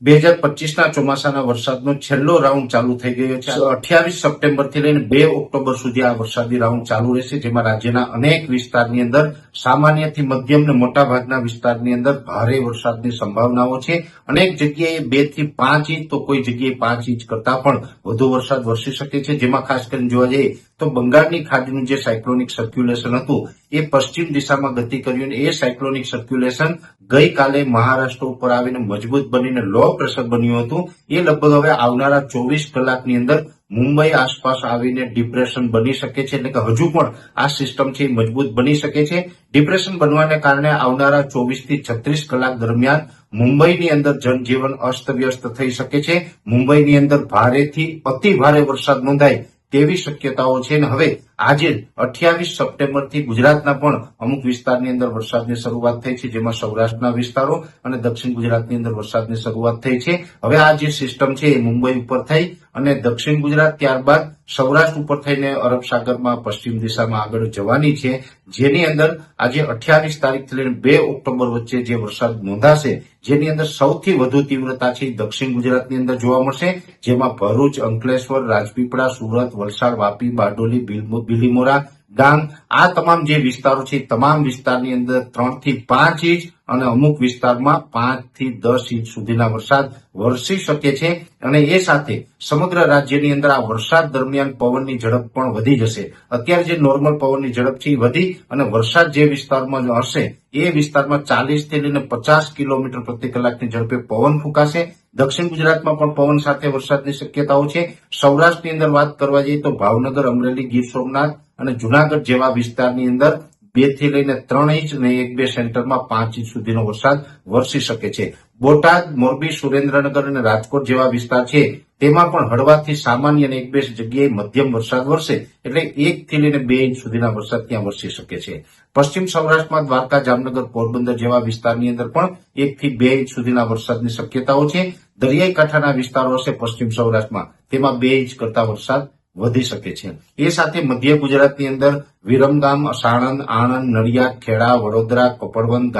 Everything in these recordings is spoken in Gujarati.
2025ના ચોમાસાના વરસાદનો છેલ્લો રાઉન્ડ ચાલુ થઈ ગયો છે. 28 સપ્ટેમ્બરથી લઈને 2 ઓક્ટોબર સુધી આ વરસાદી રાઉન્ડ ચાલુ રહેશે, જેમાં રાજ્યના અનેક વિસ્તારની અંદર સામાન્યથી મધ્યમ અને મોટા ભાગના વિસ્તારની અંદર ભારે વરસાદની સંભાવનાઓ છે. અનેક જગ્યાએ 2 થી 5 ઇંચ તો કોઈ જગ્યાએ 5 ઇંચ કરતા પણ વધુ વરસાદ વરસી શકે છે. જેમાં ખાસ કરીને જોવા જઈએ તો બંગાળની ખાડીનું જે સાયક્લોનિક સર્ક્યુલેશન હતું એ પશ્ચિમ દિશામાં ગતિ કર્યું અને એ સાયક્લોનિક સર્ક્યુલેશન ગઈકાલે મહારાષ્ટ્ર ઉપર આવીને મજબૂત બનીને લો પ્રેશર બન્યું હતું. એ લગભગ હવે આવનારા 24 કલાકની અંદર મુંબઈ આસપાસ આવીને ડિપ્રેશન બની શકે છે. એટલે કે હજુ પણ આ સિસ્ટમ છે મજબૂત બની શકે છે. ડિપ્રેશન બનવાને કારણે આવનારા 24 થી 36 કલાક દરમિયાન મુંબઈની અંદર જનજીવન અસ્તવ્યસ્ત થઈ શકે છે. મુંબઈની અંદર ભારેથી અતિ ભારે વરસાદ નોંધાય તેવી શક્યતાઓ છે. અને હવે આજે 28 સપ્ટેમ્બરથી ગુજરાતના પણ અમુક વિસ્તારની અંદર વરસાદની શરૂઆત થઈ છે, જેમાં સૌરાષ્ટ્રના વિસ્તારો અને દક્ષિણ ગુજરાતની અંદર વરસાદની શરૂઆત થઈ છે. હવે આ જે સિસ્ટમ છે એ મુંબઈ ઉપર થઈ અને દક્ષિણ ગુજરાત ત્યારબાદ સૌરાષ્ટ્ર ઉપર થઈને અરબ સાગરમાં પશ્ચિમ દિશામાં આગળ જવાની છે, જેની અંદર આજે 28 તારીખથી લઈને 2 ઓક્ટોબર વચ્ચે જે વરસાદ નોંધાશે, જેની અંદર સૌથી વધુ તીવ્રતા છે દક્ષિણ ગુજરાતની અંદર જોવા મળશે, જેમાં ભરૂચ, અંકલેશ્વર, રાજપીપળા, સુરત, વલસાડ, વાપી, બારડોલી, બિલીમોરા, ડાંગ આ તમામ જે વિસ્તારો છે તમામ વિસ્તારની અંદર 3 થી 5 ઇંચ અને અમુક વિસ્તારમાં 5 થી 10 ઇંચ સુધીના વરસાદ વરસી શકે છે. અને એ સાથે સમગ્ર રાજ્યની અંદર આ વરસાદ દરમિયાન પવનની ઝડપ પણ વધી જશે. અત્યારે જે નોર્મલ પવનની ઝડપ છે એ વધી અને વરસાદ જે વિસ્તારમાં હશે એ વિસ્તારમાં 40 થી લઈને 50 કિલોમીટર પ્રતિ કલાકની ઝડપે પવન ફૂંકાશે. દક્ષિણ ગુજરાતમાં પણ પવન સાથે વરસાદની શક્યતાઓ છે. સૌરાષ્ટ્રની અંદર વાત કરવા જઈએ તો ભાવનગર, અમરેલી, ગીર સોમનાથ અને જુનાગઢ જેવા વિસ્તારની અંદર 2 થી લઈને 3 ઇંચ અને 1-2 સેન્ટરમાં 5 ઇંચ સુધીનો વરસાદ વરસી શકે છે. બોટાદ, મોરબી, સુરેન્દ્રનગર અને રાજકોટ જેવા વિસ્તાર છે તેમાં પણ હળવાથી સામાન્ય અને 1-2 જગ્યાએ મધ્યમ વરસાદ વરસે, એટલે 1 થી લઈને 2 ઇંચ સુધીના વરસાદ ત્યાં વરસી શકે છે. પશ્ચિમ સૌરાષ્ટ્રમાં દ્વારકા, જામનગર, પોરબંદર જેવા વિસ્તારની અંદર પણ 1 થી 2 ઇંચ સુધીના વરસાદની શક્યતાઓ છે. દરિયાઈ કાંઠાના વિસ્તારો હશે પશ્ચિમ સૌરાષ્ટ્રમાં, તેમાં 2 ઇંચ કરતા વરસાદ વધી શકે છે. એ સાથે મધ્ય ગુજરાતની અંદર વિરમગામ, સાણંદ, આણંદ, નડિયાદ, ખેડા, વડોદરા, કપડવંત,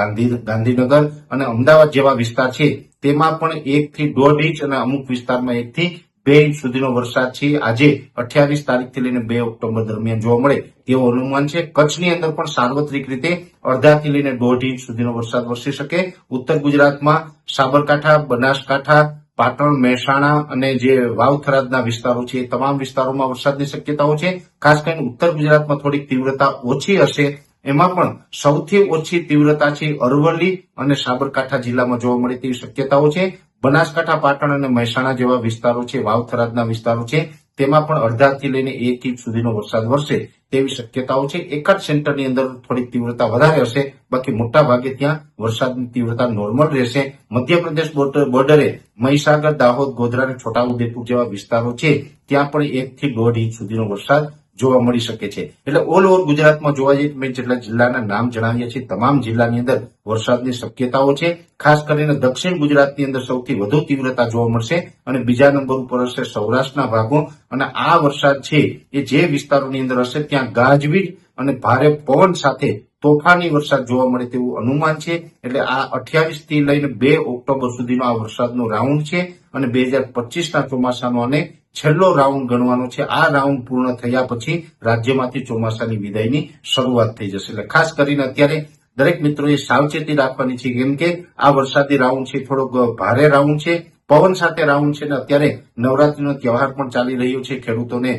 ગાંધીનગર અને અમદાવાદ જેવા વિસ્તાર છે તેમાં પણ 1 થી 1.5 ઇંચ અને અમુક વિસ્તારમાં 1 થી 2 ઇંચ સુધીનો વરસાદ છે આજે 28 તારીખથી લઈને 2 ઓક્ટોબર દરમિયાન જોવા મળે તેવું અનુમાન છે. કચ્છની અંદર પણ સાર્વત્રિક રીતે અડધાથી લઈને 1.5 ઇંચ સુધીનો વરસાદ વરસી શકે. ઉત્તર ગુજરાતમાં સાબરકાંઠા, બનાસકાંઠા, પાટણ, મહેસાણા અને જે વાવ-થરાદના વિસ્તારો છે એ તમામ વિસ્તારોમાં વરસાદની શક્યતાઓ છે. ખાસ કરીને ઉત્તર ગુજરાતમાં થોડીક તીવ્રતા ઓછી હશે. એમાં પણ સૌથી ઓછી તીવ્રતા છે અરવલ્લી અને સાબરકાંઠા જિલ્લામાં જોવા મળે તેવી શક્યતાઓ છે. બનાસકાંઠા, પાટણ અને મહેસાણા જેવા વિસ્તારો છે, વાવ-થરાદના વિસ્તારો છે, તેમાં પણ અડધાથી લઈને 1 ઇંચ સુધીનો વરસાદ વરસે તેવી શક્યતાઓ છે. એક જ સેન્ટરની અંદર થોડીક તીવ્રતા વધારે હશે, બાકી મોટા ભાગે ત્યાં વરસાદની તીવ્રતા નોર્મલ રહેશે. મધ્યપ્રદેશ બોર્ડરે મહીસાગર, દાહોદ, ગોધરા અને છોટાઉદેપુર જેવા વિસ્તારો છે ત્યાં પણ 1 થી 1.5 ઇંચ સુધીનો વરસાદ જોવા મળી શકે છે. એટલે ઓલ ઓવર ગુજરાતમાં જોવા જઈએ મેં જેટલા જિલ્લાના નામ જણાવ્યા છે તમામ જિલ્લાની અંદર વરસાદની શક્યતાઓ છે. ખાસ કરીને દક્ષિણ ગુજરાતની અંદર સૌથી વધુ તીવ્રતા જોવા મળશે અને બીજા નંબર ઉપર હશે સૌરાષ્ટ્રના ભાગો. અને આ વરસાદ છે એ જે વિસ્તારોની અંદર હશે ત્યાં ગાજવીજ અને ભારે પવન સાથે તોફાની વરસાદ જોવા મળે તેવું અનુમાન છે. એટલે આ 28 થી લઈને 2 ઓક્ટોબર સુધીનો આ વરસાદનો રાઉન્ડ છે અને 2025ના ચોમાસાનો અને છેલ્લો રાઉન્ડ ગણવાનો છે. આ રાઉન્ડ પૂર્ણ થયા પછી રાજ્યમાંથી ચોમાસાની વિદાયની શરૂઆત થઈ જશે. એટલે ખાસ કરીને અત્યારે દરેક મિત્રોએ સાવચેતી રાખવાની છે, કેમ કે આ વરસાદી રાઉન્ડ છે થોડોક ભારે રાઉન્ડ છે, પવન સાથે રાઉન્ડ છે. ને અત્યારે નવરાત્રીનો તહેવાર પણ ચાલી રહ્યો છે, ખેડૂતોને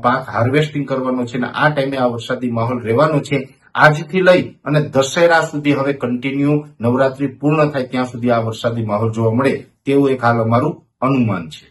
પાક હાર્વેસ્ટિંગ કરવાનો છે અને આ ટાઈમે આ વરસાદી માહોલ રહેવાનો છે. આજથી લઈ અને દશેરા સુધી હવે કન્ટિન્યુ નવરાત્રી પૂર્ણ થાય ત્યાં સુધી આ વરસાદી માહોલ જોવા મળે તેવું એક હાલ અમારું અનુમાન છે.